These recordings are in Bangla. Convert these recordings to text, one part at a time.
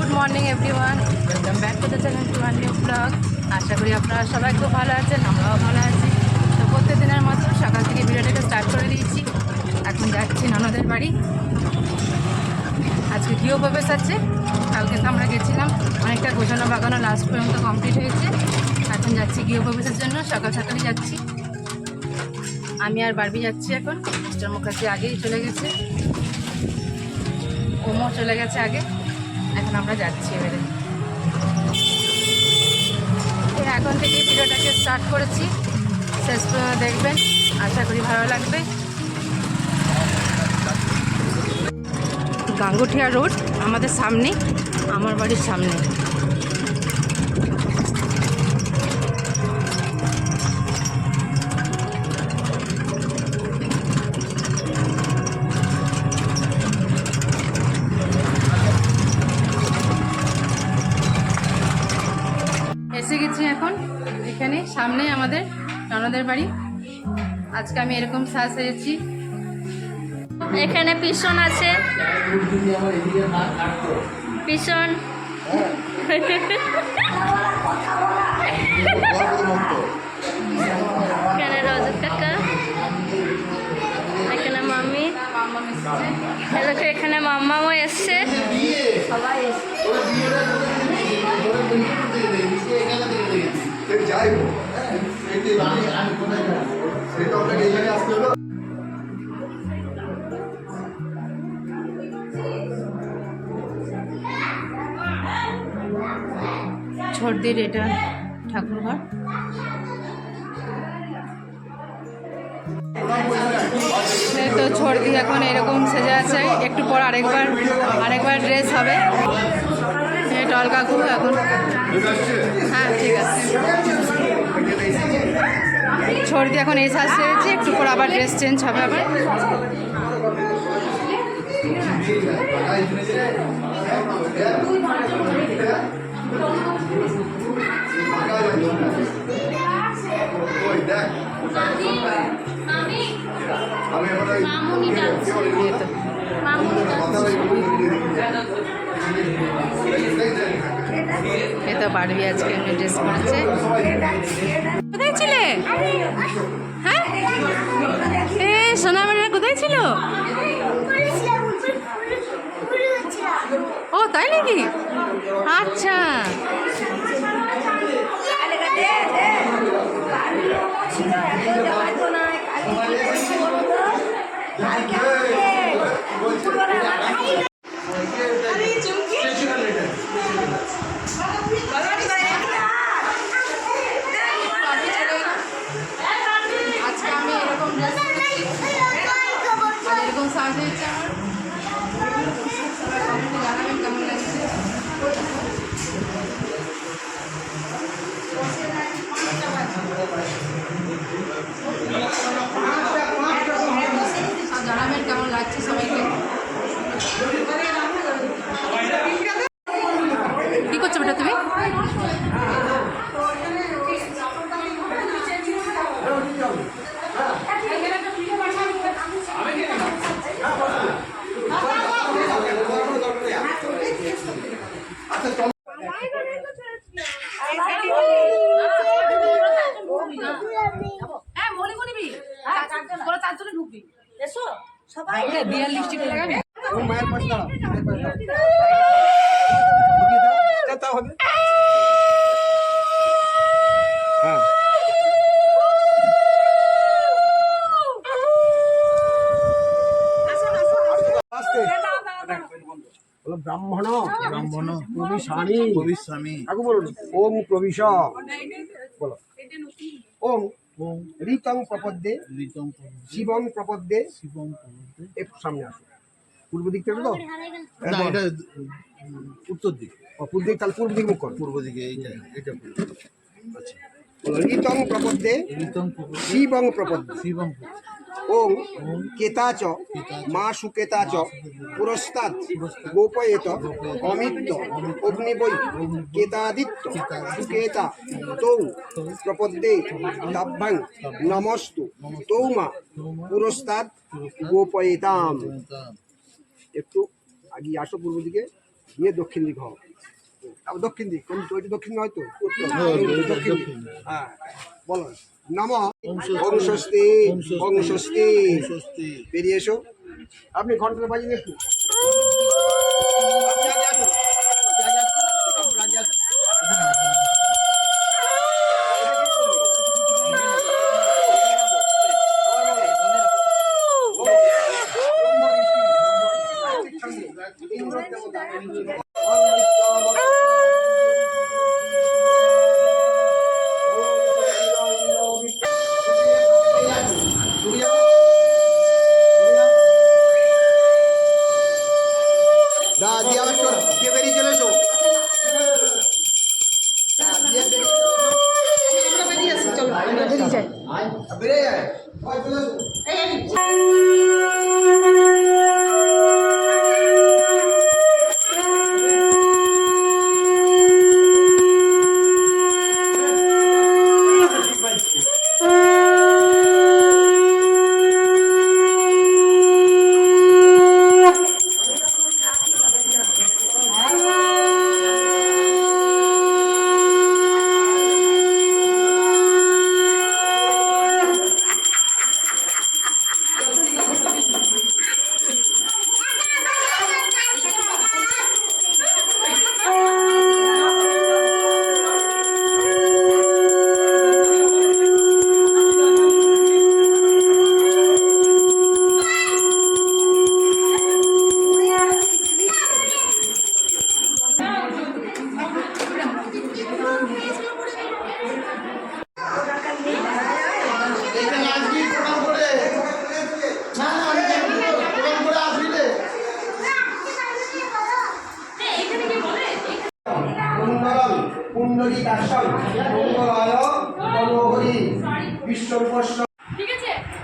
Good morning everyone, welcome back to the channel to new blog. আশা করি আপনারা সবাই খুব ভালো আছেন, আমরাও ভালো আছি। তো প্রত্যেকদিনের মতো সকাল থেকে ভিডিওটাকে স্টার্ট করে দিয়েছি। এখন যাচ্ছি ননদের বাড়ি। আজকে গৃহপ্রবেশ আছে। কালকে তো আমরা গেছিলাম, অনেকটা গোছানো বাগানো লাস্ট পর্যন্ত কমপ্লিট হয়েছে। এখন যাচ্ছি গৃহপ্রবেশের জন্য, সকাল সকালই যাচ্ছি। আমি আর বারবি যাচ্ছি। এখন মিস্টার মুখার্জি আগেই চলে গেছে, ওমও চলে গেছে আগে। এখন আমরা যাচ্ছি এবারে। এখন থেকে ভিডিওটাকে স্টার্ট করেছি, শেষ পর্যন্ত দেখবেন, আশা করি ভালো লাগবে। গাঙ্গুঠিয়া রোড আমাদের সামনে, আমার বাড়ির সামনে। এসে গেছি এখন এখানে, সামনে আমাদের ননদের বাড়ি। আজকে আমি এরকম সেজেছি। এখানে পিছন আছে, পিছন এখানে রজত কাকা, এখানে মাম্মি, এখানে মাম্মাও এসছে। সবাই ছর্দির এটা ঠাকুরঘর। তো ছর্দি এখন এরকম সেজে আছে, একটু পর আরেকবার ড্রেস হবে। টল কাকু এখন, হ্যাঁ ঠিক আছে। ছর্দি এখন এই সাজ সেরেছি, একটু পর আবার ড্রেস চেঞ্জ হবে আবার। এ তো বারবি আজকে এমনি ড্রেস পরেছে। কোথায় ছিলে? হ্যাঁ এ সোনামারিয়া কোথায় ছিল? ও তাই নাকি? আচ্ছা, আজকে আমি এরকম ড্রেস এরকম সাজ হয়েছে আমার। জানাবেন কেমন লাগছে। জানাবেন কেমন লাগছে সবাইকে। কি করছো বেটা তুমি? বিয়ার লিপস্টিক লাগাবি? ব্রাহ্মণ প্রবিশামি আগে বলুন। ওম প্রবিশ, বলো। ওম ঋতং প্রপদ্যে শিবং প্রপদ্যে। একটু সামনে আসো, পূর্ব দিক থেকে। তো এটা উত্তর দিক, পূর্ব দিক, তাহলে পূর্ব দিক মুখ করো। পূর্ব দিকে এইটা। আচ্ছা, ঋতং প্রপদ্যে শিবং প্রপদ্যে। ওং কেতা চ মা সুকেতা চ পুরস্তাৎ গোপয়েত অমিত্য অগ্নিবৈ কেতাদিত্য সুকেতা তৌ প্রপদ্যে তাভ্যাং নমস্তু তৌ মা পুরস্তাৎ গোপয়েতাম। একটু আগে আসো পূর্ব দিকে। দিয়ে দক্ষিণ দিক হও। আবার দক্ষিণ দিক, কোন ওইটা দক্ষিণ নয় তো, উত্তর। দক্ষিণ দিক। হ্যাঁ, বলো নমঃ ওম স্বস্তি ওম স্বস্তি। বেরিয়ে এসো। আপনি ঘন্টাটা বাজিয়ে একটু। আপনি আগে আসুন, আপনি আগে আসুন, আপনি আগে আসুন। দিয়ে বেরিয়ে চলে এসো। বেরিয়ে যায়।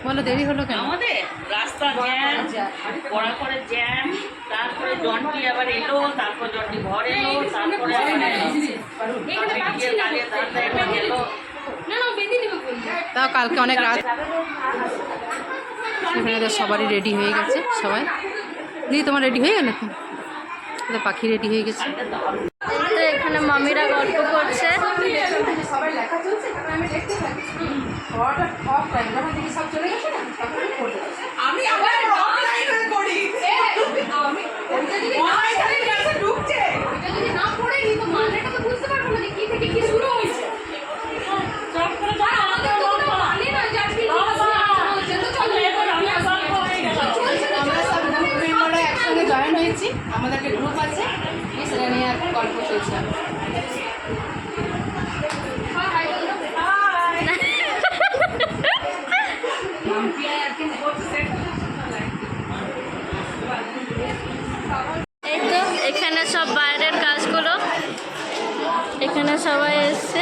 বলো দেরি হলো কেন? আমাদের রাস্তা জ্যাম, পড়া করে জ্যাম, তারপরে জন্টি আবার এলো, তারপর জন্টি ঘর এলো, তারপরে এলো। তাও কালকে অনেক রাত, এখানে তো সবারই রেডি হয়ে গেছে। সবাই দিদি তোমার রেডি হয়ে গেল? তো পাখি রেডি হয়ে গেছে। তো এখানে মামিরা গল্প করছে। সবাই লেখা চলছে, আমি দেখতে থাকি। পড়াটা অফ টাইম যখন দেখি সব চলে গেছে না, তখন আমি পড়তে বসি। আমি আবার অফলাইন করি। আমি ওইটা যদি অনলাইনে ক্লাসে ঢুকছে, ওইটা যদি না পড়ে নি তো মানেটা তো বুঝতে পারবো না যে কি থেকে কি শুরু হয়েছে। সব করে যা আমাদের তো কোনো মানে না যে আজকে কি হচ্ছে তো চলে এবার আমি সলভ হয়ে গেল। আমরা সব গ্রুপ মেম্বাররা একসঙ্গে জয়েন হয়েছি, আমাদের একটা গ্রুপ আছে, সেটা নিয়ে এখন গল্প চলছে। এই তো এখানে সব বাইরের কাজগুলো, এখানে সবাই এসছে।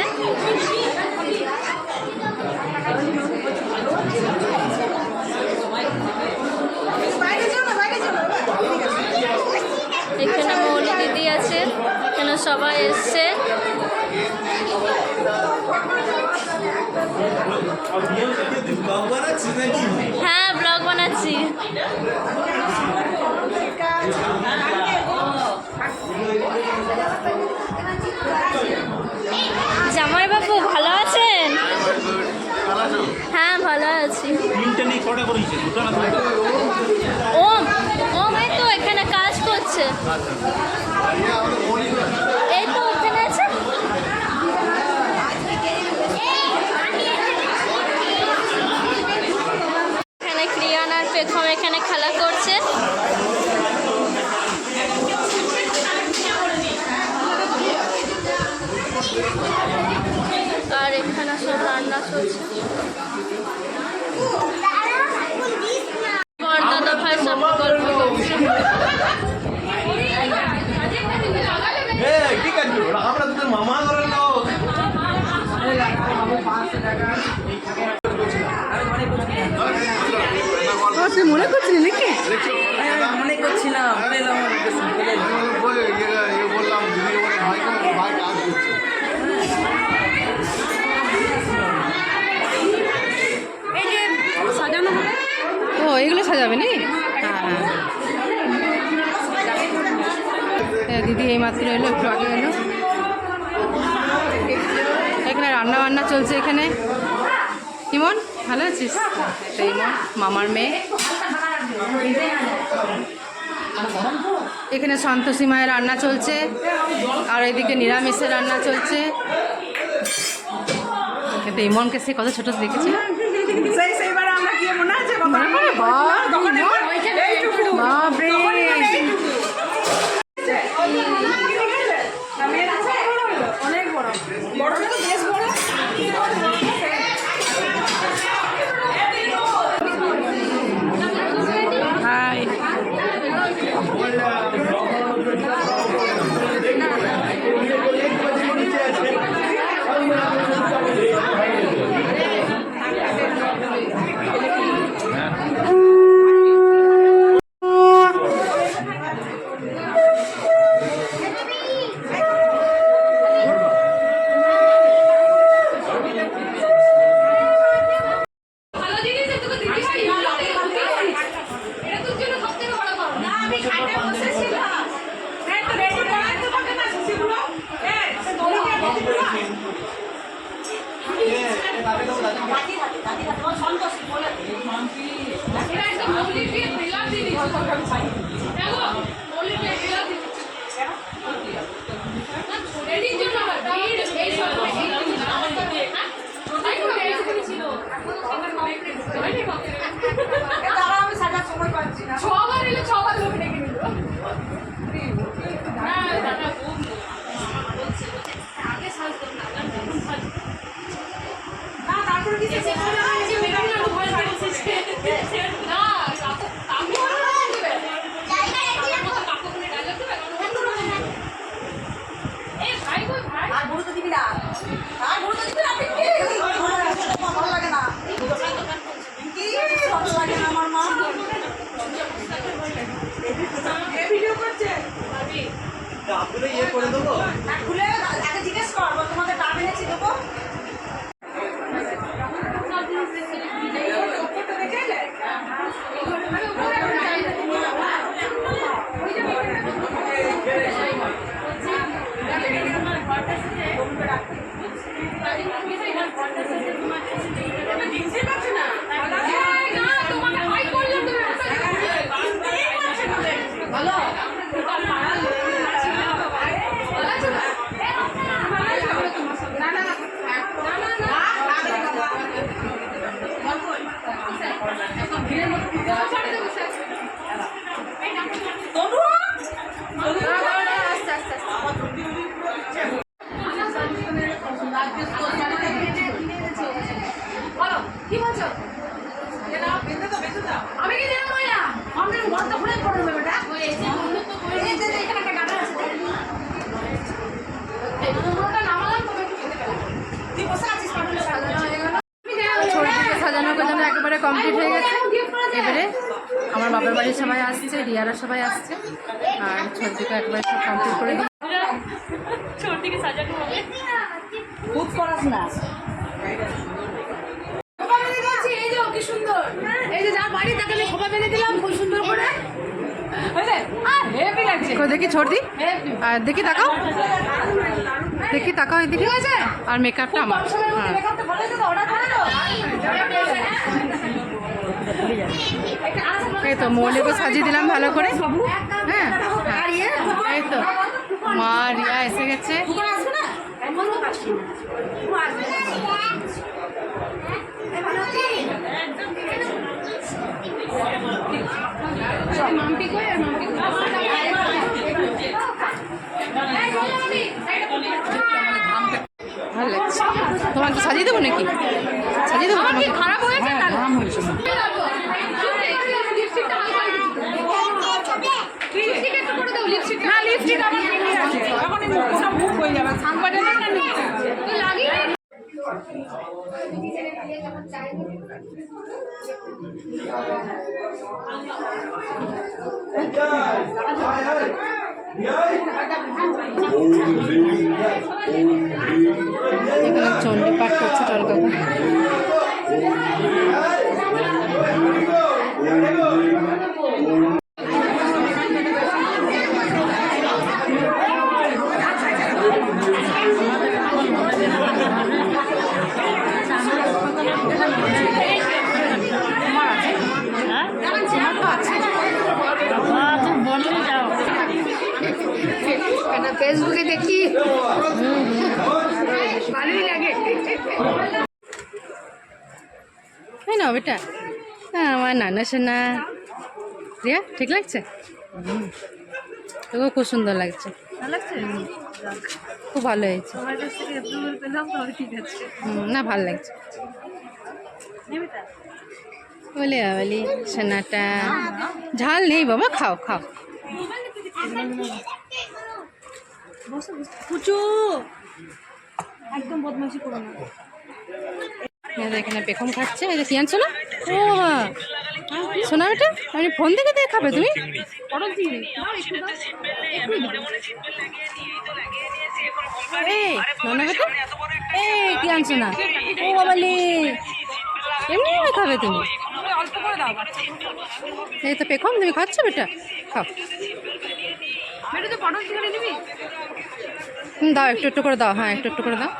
এখানে মৌলি দিদি আছে, এখানে সবাই এসছে। হ্যাঁ ব্লগ বানাচ্ছি। জামাই বাবু ভালো আছেন? হ্যাঁ ভালো আছি। ওম ওম এই তো এখানে কাজ করছে, এই তো ওখানে আছে। এখানে ক্রিয়ান আর পেখম এখানে খেলা করছে। আর এখানে সব রান্না চলছে। বড়দাদা ভাই সব গল্প করছে। মনে করছিলি নাকি? মনে করছিলাম বললাম দিদি ভাই ভাই কাজ করছে। একটু আগে এলো। এখানে রান্না বান্না চলছে। এখানে ইমন ভালো আছিস? তো ইমন মামার মেয়ে। এখানে সন্তোষী মায়ের রান্না চলছে, আর এদিকে নিরামিষের রান্না চলছে। কিন্তু ইমনকে সে কত ছোট দেখেছি। বাপরে অনেক বড় বড় তো বেশ বড়। হাই কমপ্লিট হয়ে গেছে। এবারে আমার বাবার বাড়ির সবাই আসছে, রিয়ারা সবাই আসছে, আর ছবিটা একবারে সব কমপ্লিট করে দিই। ছোটদিকে সাজানো হবে। খুব পড়াশোনা দেখি ছোটদি, আর দেখি তাকাও, দেখি তাকাও এদিকে। আর মেকআপটা আমার। এই তো মৌলিকে সাজিয়ে দিলাম ভালো করে। হ্যাঁ এই তো মা রিয়া এসে গেছে। ভালো লাগছে। তোমাকে সাজিয়ে দেবো নাকি? সাজিয়ে দেবো তোমাকে? খারাপ হয়েছে না, লিপস্টিক আমার কিনে আছে, এখন সব বুক হয়ে যাবে। সাংবাদিক এখানে চণ্ডী পাঠ করছে টলকাকু। না ফেসবুকে দেখি, ভালোই লাগে। তাই না বেটা? হ্যাঁ আমার নানা সোনা রিয়া, ঠিক লাগছে? তোকেও খুব সুন্দর লাগছে, খুব ভালো হয়েছে। না ভালো লাগছে বলে বলি সোনাটা। ঝাল নেই বাবা, খাও খাও। একদম বদমাইশি করো না। এখানে পেখম খাচ্ছে, এটা কি আনছো না? ও শোনা বেটা, আমি ফোন থেকে দেখে খাবে তুমি? এই নানা বেটা, এই কি আনছো না? ও বাবালি, এমনি খাবে তুমি? অল্প করে দাও, এই তো পেখম, তুমি খাচ্ছ বেটা? খাও। বেটা তো পটল চিংড়ি নিবি? দাও, একটু একটু করে দাও। হ্যাঁ একটু একটু করে দাও।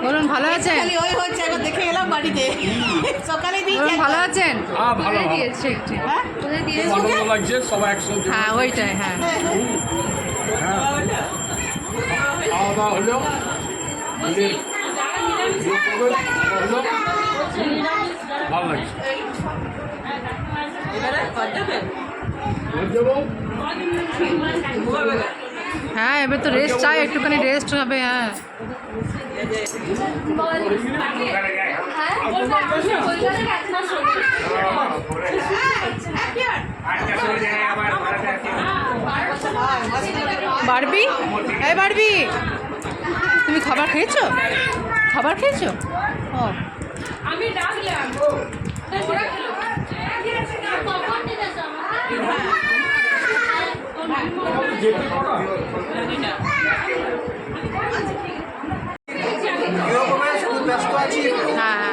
বলুন ভালো আছেন? ওই হচ্ছে একবার দেখে এলাম বাড়িতে, সকালে বলুন ভালো আছেন? ভালো দিয়েছে একটু, দিয়েছে। ভালো লাগছে সবাই একসাথে হ্যাঁ ওইটাই, হ্যাঁ খাওয়া দাওয়া হলো নিজের হলো, ভালো লাগছে। হ্যাঁ এবার তো রেস্ট চাই, একটুখানি রেস্ট হবে। হ্যাঁ বারবি, এই বারবি, তুমি খাবার খেয়েছো? খাবার খেয়েছো? ও আমি ডাকলাম ব্যস্ত আছি, হ্যাঁ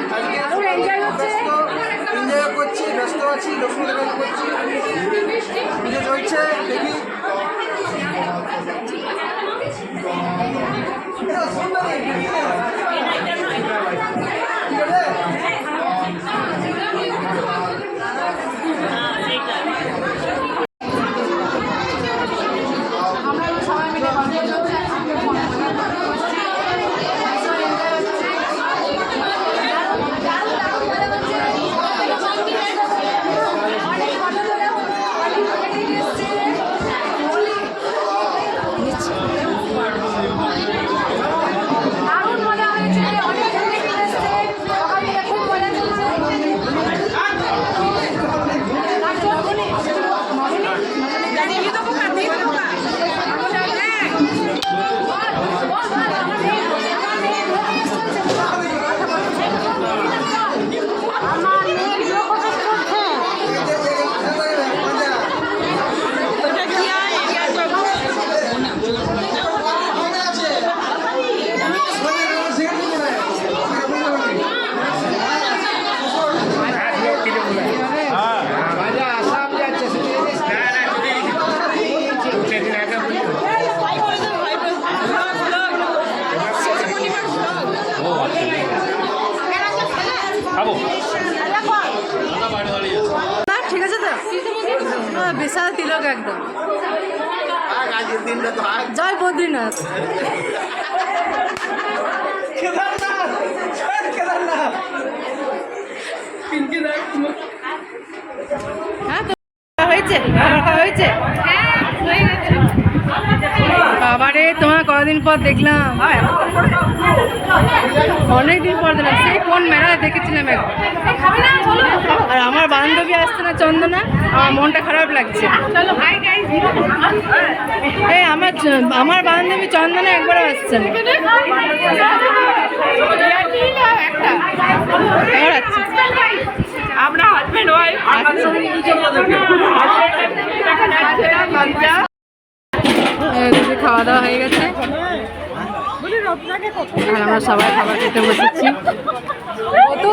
এনজয় করছি, ব্যস্ত আছি, লক্ষ্মী দেখানো করছি, পুজো চলছে দেখি। ঠিক আছে তো, বিশাল তিলক একদম। জয় বদ্রীনাথ। হ্যাঁ হয়েছে, হয়েছে। বাবারে তোমার কতদিন পর দেখলাম, অনেকদিন পর দেখলাম, সেই কোন মেলায় দেখেছিলাম একবার। আর আমার বান্ধবী আসছে না চন্দনা, আমার মনটা খারাপ লাগছে। এই আমার বান্ধবী চন্দনা একবার আসছে না, এবার আসছে। আমরা হাজবেন্ড ওয়াইফ খাওয়া দাওয়া হয়ে গেছে, আর আমরা সবাই খাবার খেতে বসেছি। তো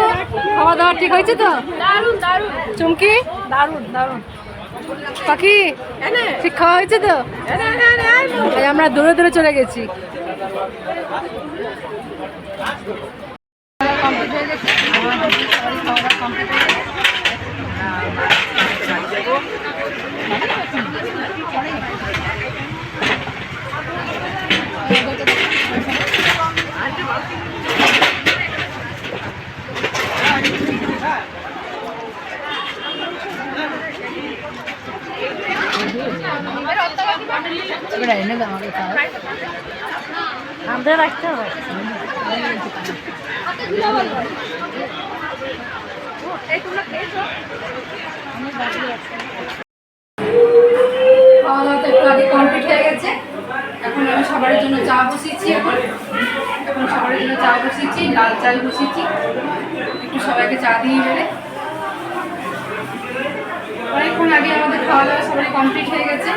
খাওয়া দাওয়া ঠিক হয়েছে তো? দারুন দারুন চুমকি দারুন দারুন পাখি ঠিক খাওয়া হয়েছে তো? এই আমরা দূরে দূরে চলে গেছি। কমপ্লিট হয়ে গেছে, খাওয়া দাওয়া কমপ্লিট হয়ে গেছে। আমাদের রাখতে হবে। খাওয়া দাওয়া তো একটু আগে কমপ্লিট হয়ে গেছে। এখন আমি সবার জন্য চা বসিয়েছি। এখন সবার জন্য চা বসিয়েছি, লাল চাল বসিয়েছি, একটু সবাইকে চা দিয়ে বেড়ে। অনেকক্ষণ আগে আমাদের খাওয়া দাওয়া সবাই কমপ্লিট হয়ে গেছে।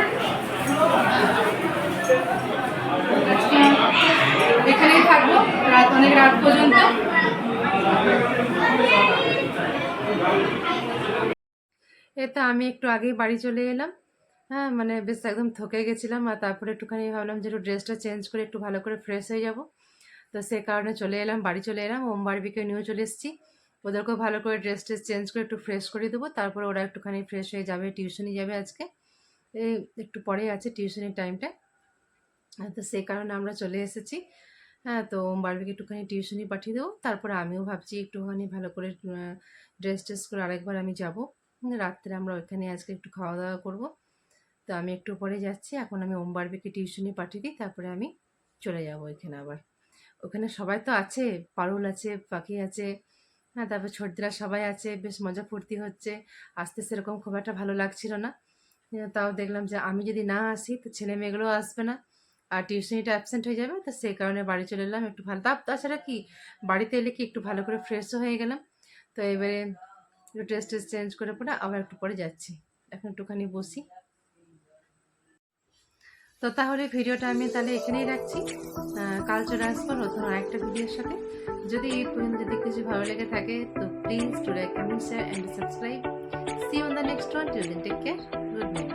আজকে এখানেই থাকবো অনেক রাত পর্যন্ত। এতে আমি একটু আগেই বাড়ি চলে এলাম। হ্যাঁ, মানে বেশ একদম থকে গেছিলাম, আর তারপরে একটুখানি ভাবলাম যে একটু ড্রেসটা চেঞ্জ করে একটু ভালো করে ফ্রেশ হয়ে যাব। তো সে কারণে চলে এলাম, বাড়ি চলে এলাম। ওম বারবিকে নিয়েও চলে এসেছি। ওদেরকেও ভালো করে ড্রেস চেঞ্জ করে একটু ফ্রেশ করে দেবো, তারপরে ওরা একটুখানি ফ্রেশ হয়ে যাবে, টিউশনি যাবে আজকে। এই একটু পরে আছে টিউশনের টাইমটা, তো সেই কারণে আমরা চলে এসেছি। হ্যাঁ, তো ওম বারবিকে একটুখানি টিউশনি পাঠিয়ে দেবো, তারপরে আমিও ভাবছি একটুখানি ভালো করে ড্রেস করে আরেকবার আমি যাব। রাত্রে আমরা ওইখানে আজকে একটু খাওয়া দাওয়া করবো। তো আমি একটু পরে যাচ্ছি। এখন আমি ওম বারবিকে টিউশনি পাঠিয়ে দিই, তারপরে আমি চলে যাব ওইখানে। আবার ওখানে সবাই তো আছে, পারুল আছে, পাখি আছে, হ্যাঁ, তারপর ছোটদিরা সবাই আছে, বেশ মজা ফুর্তি হচ্ছে। আসতে সেরকম খুব একটা ভালো লাগছিল না, তাও দেখলাম যে আমি যদি না আসি তো ছেলে মেয়েগুলোও আসবে না, আর টিউশনিটা অ্যাবসেন্ট হয়ে যাবে। তো সেই কারণে বাড়ি চলে এলাম একটু ভালো। তাছাড়া কি বাড়িতে এলে কি একটু ভালো করে ফ্রেশও হয়ে গেলাম। তো এবারে একটু ড্রেস চেঞ্জ করে পরে আবার একটু পরে যাচ্ছি। এখন একটুখানি বসি। তো তাহলে ভিডিওটা আমি তাহলে এখানেই রাখছি। কাল চলে আসবো নতুন আরেকটা ভিডিওর সাথে। যদি এই পর্যন্ত যদি কিছু ভালো লেগে থাকে তো please do like, comment, share and subscribe. See you on the next one. Till then take care, good night.